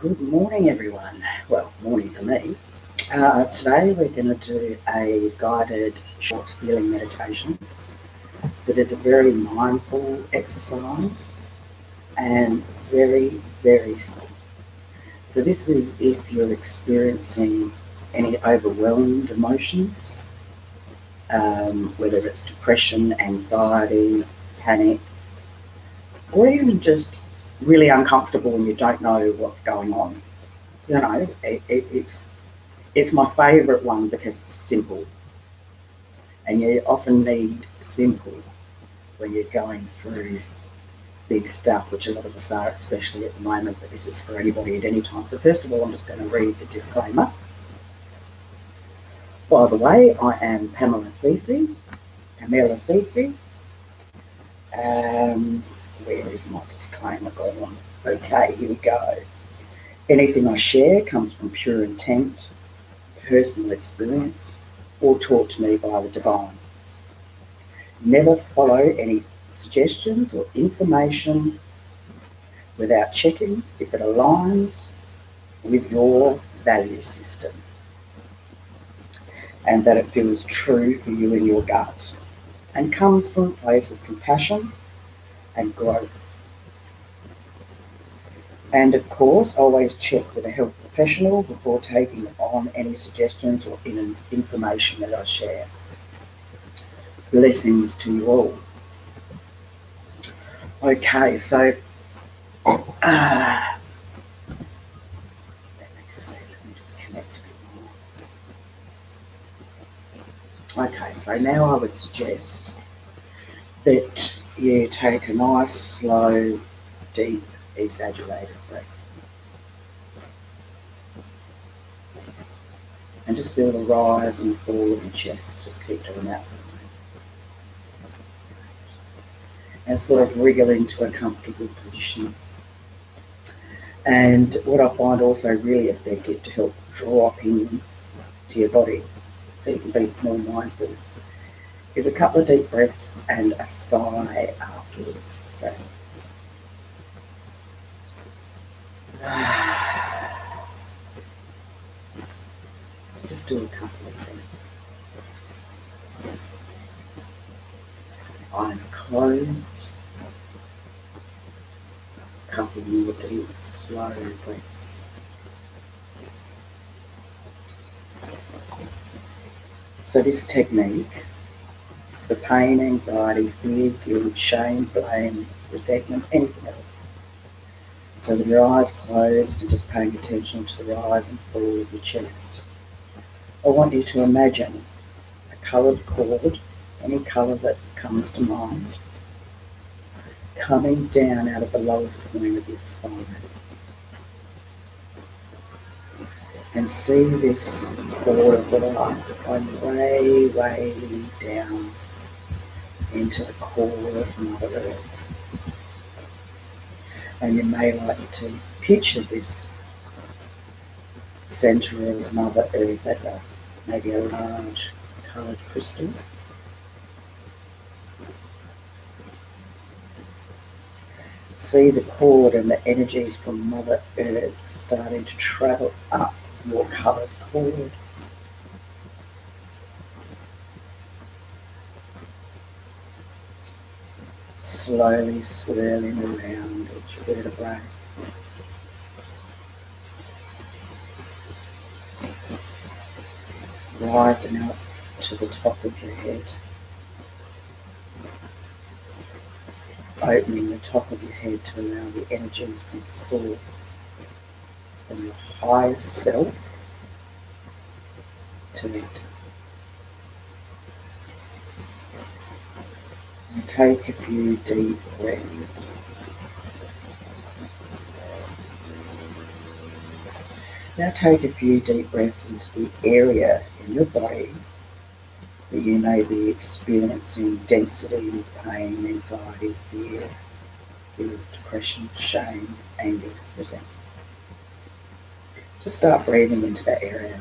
Good morning, everyone. Well, morning for me. Today we're going to do a guided short healing meditation that is a very mindful exercise and very simple. So, this is if you're experiencing any overwhelmed emotions, whether it's depression, anxiety, panic, or even just really uncomfortable and you don't know what's going on. It's my favourite one because it's simple, and you often need simple when you're going through big stuff, which a lot of us are, especially at the moment, but this is for anybody at any time. So first of all, I'm just going to read the disclaimer. By the way, I am Pamela Ceci. Where is my disclaimer gone? Okay, here we go. Anything I share comes from pure intent, personal experience, or taught to me by the divine. Never follow any suggestions or information without checking if it aligns with your value system and that it feels true for you in your gut and comes from a place of compassion and growth. And of course, always check with a health professional before taking on any suggestions or information that I share. Blessings to you all. Okay, so let me see, let me just connect a bit more. Okay, so now I would suggest that you take a nice, slow, deep, exaggerated breath. And just feel the rise and fall of your chest. Just keep doing that. And sort of wriggle into a comfortable position. And what I find also really effective to help drop in to your body so you can be more mindful is a couple of deep breaths and a sigh afterwards. So just do a couple of them. Eyes closed. A couple more deep, slow breaths. So this technique is for pain, anxiety, fear, guilt, shame, blame, resentment, anything else. So with your eyes closed and just paying attention to the rise and fall of your chest, I want you to imagine a coloured cord, any colour that comes to mind, coming down out of the lowest point of your spine. And see this cord of light going way down into the core of Mother Earth. And you may like to picture this centre of Mother Earth as maybe a large coloured crystal. See the cord and the energies from Mother Earth starting to travel up your coloured cord. Slowly swirling around each vertebrae. Rising up to the top of your head. Opening the top of your head to allow the energies from Source, from your highest self, to enter. And take a few deep breaths. Now take a few deep breaths into the area in your body that you may be experiencing density, pain, anxiety, fear, guilt, depression, shame, anger, resentment. Just start breathing into that area.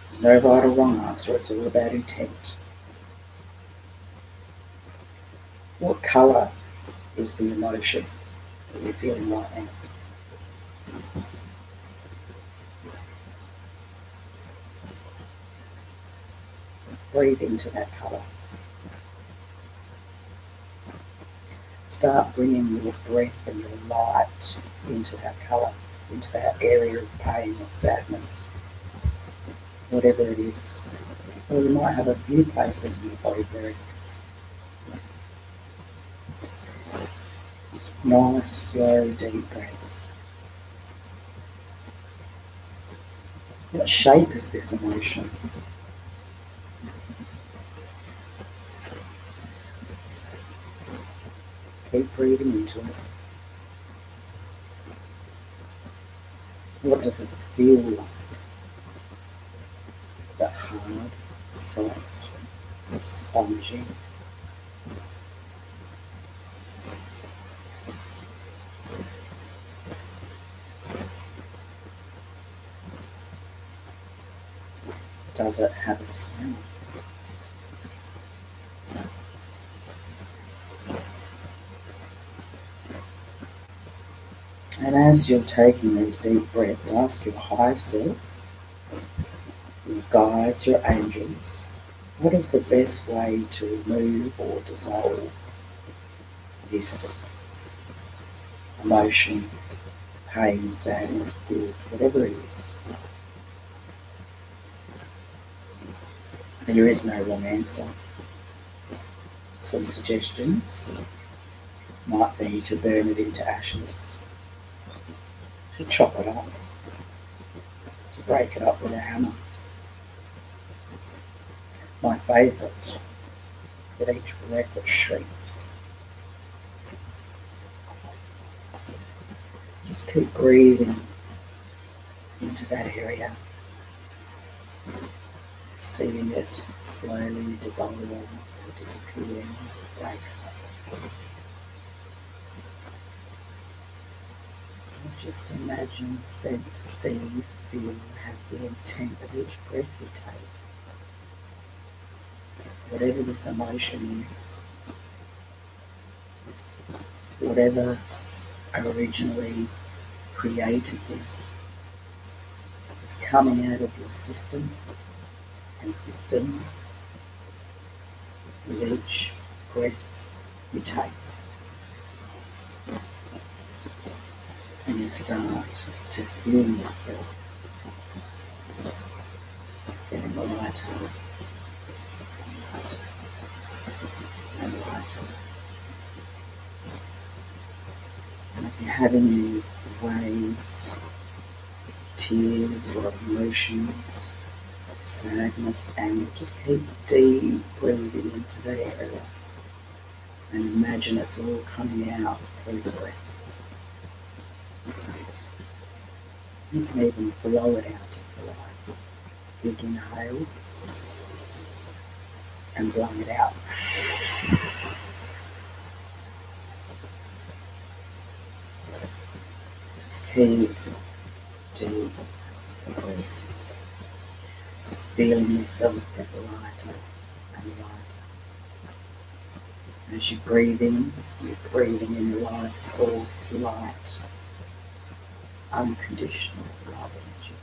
There's no right or wrong answer, it's all about intent. What colour is the emotion that you're feeling right now? Breathe into that colour. Start bringing your breath and your light into that colour, into that area of pain or sadness, whatever it is. Or you might have a few places in your body where it is. Just nice, slow, deep breaths. What shape is this emotion? Keep breathing into it. What does it feel like? Is it hard, soft, spongy? Does it have a smell? And as you're taking these deep breaths, ask your higher self, your guides, your angels, what is the best way to remove or dissolve this emotion, pain, sadness, guilt, whatever it is? There is no wrong answer. Some suggestions might be to burn it into ashes, to chop it up, to break it up with a hammer. My favourite, with each breath it shrinks. Just keep breathing into that area, seeing it slowly dissolve or disappear, break up. Just imagine, sense, see, feel, have the intent of each breath you take. Whatever this emotion is, whatever originally created this, is coming out of your system and systems with each breath you take. And you start to feel yourself getting lighter and lighter. And if you're having any waves, tears or emotions, sadness, anger, just keep deep breathing into that area and imagine it's all coming out through the breath. You can even blow it out if you like. Big inhale and blow it out. Just keep deep breathing. Feeling yourself get lighter and lighter. As you breathe in, you're breathing in life, force, light, unconditional love energy.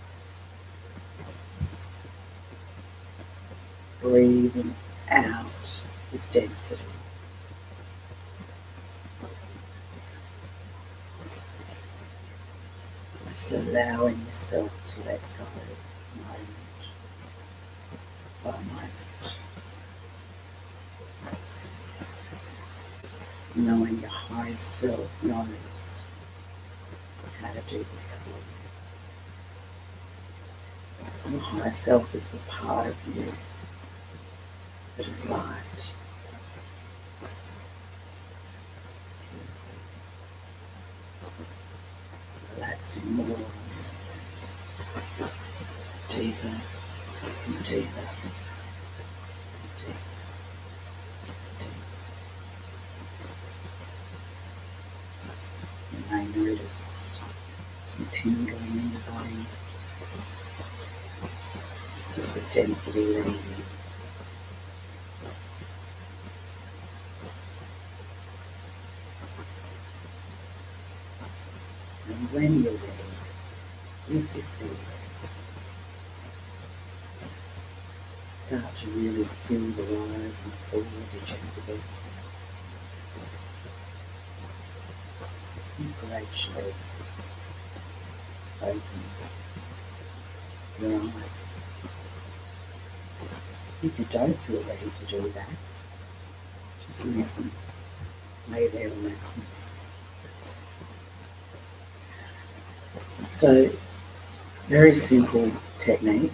Breathing out the density. Just allowing yourself to let go moment by moment. Knowing your higher self knows how to do this for you. Your higher self is the part of you that is light. Relaxing more, deeper and deeper and deeper. You may notice some tingling in your body. It's just the density letting you. And when you're ready, If you feel it, start to really feel the rise and fall of your chest a bit. And gradually open your eyes. If you don't feel ready to do that, just listen. Lay there, relax and listen. So, very simple technique.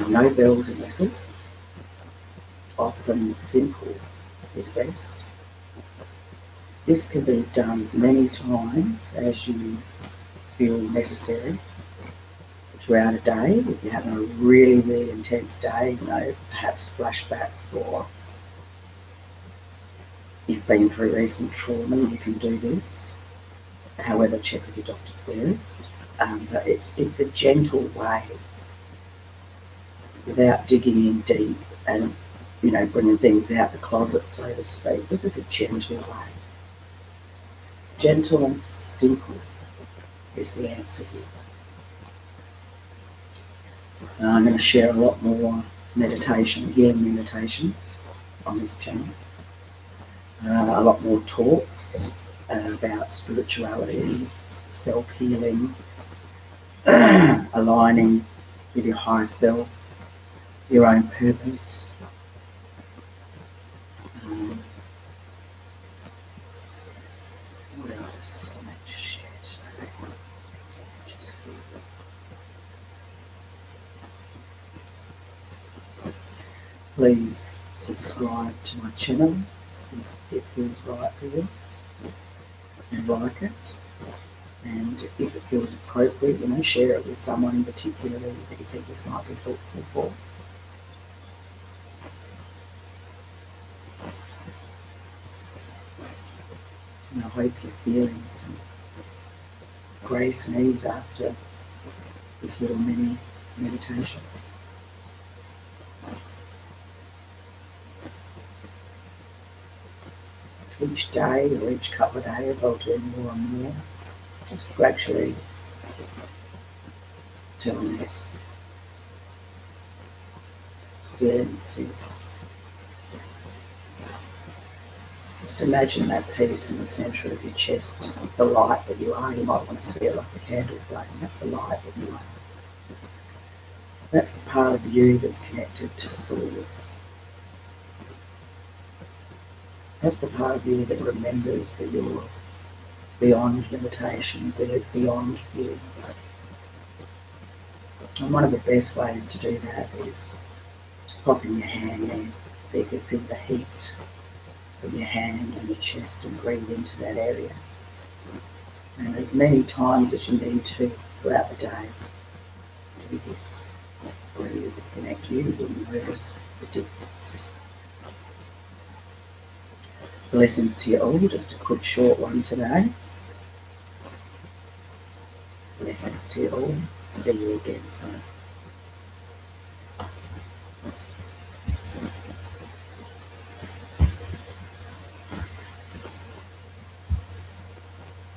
No bells and whistles. Often simple is best. This can be done as many times as you feel necessary throughout a day. If you're having a really, really intense day, perhaps flashbacks, or you've been through recent trauma, you can do this. However, check with your doctor first. But it's a gentle way, without digging in deep and bringing things out the closet, so to speak. This is a gentle way. Gentle and simple is the answer here. Now I'm going to share a lot more healing meditations on this channel. A lot more talks about spirituality, self-healing, aligning with your higher self, your own purpose. What else is I meant to share today? Just please subscribe to my channel if it feels right for you and like it. And if it feels appropriate, share it with someone in particular that you think this might be helpful for. And I hope you're feeling some grace and ease after this little mini meditation. Each day or each couple of days I'll do more and more. Just gradually doing this. Just feeling peace. Just imagine that peace in the centre of your chest, the light that you are. You might want to see it like a candle flame. That's the light that you are. That's the part of you that's connected to Source. That's the part of you that remembers that you're beyond limitation, beyond fear. And one of the best ways to do that is just popping your hand in so you can feel the heat of your hand on your chest and breathe into that area. And as many times as you need to throughout the day, do this. Breathe, connect you, you'll notice the difference. Blessings to you all, just a quick short one today. Blessings to you all. See you again soon.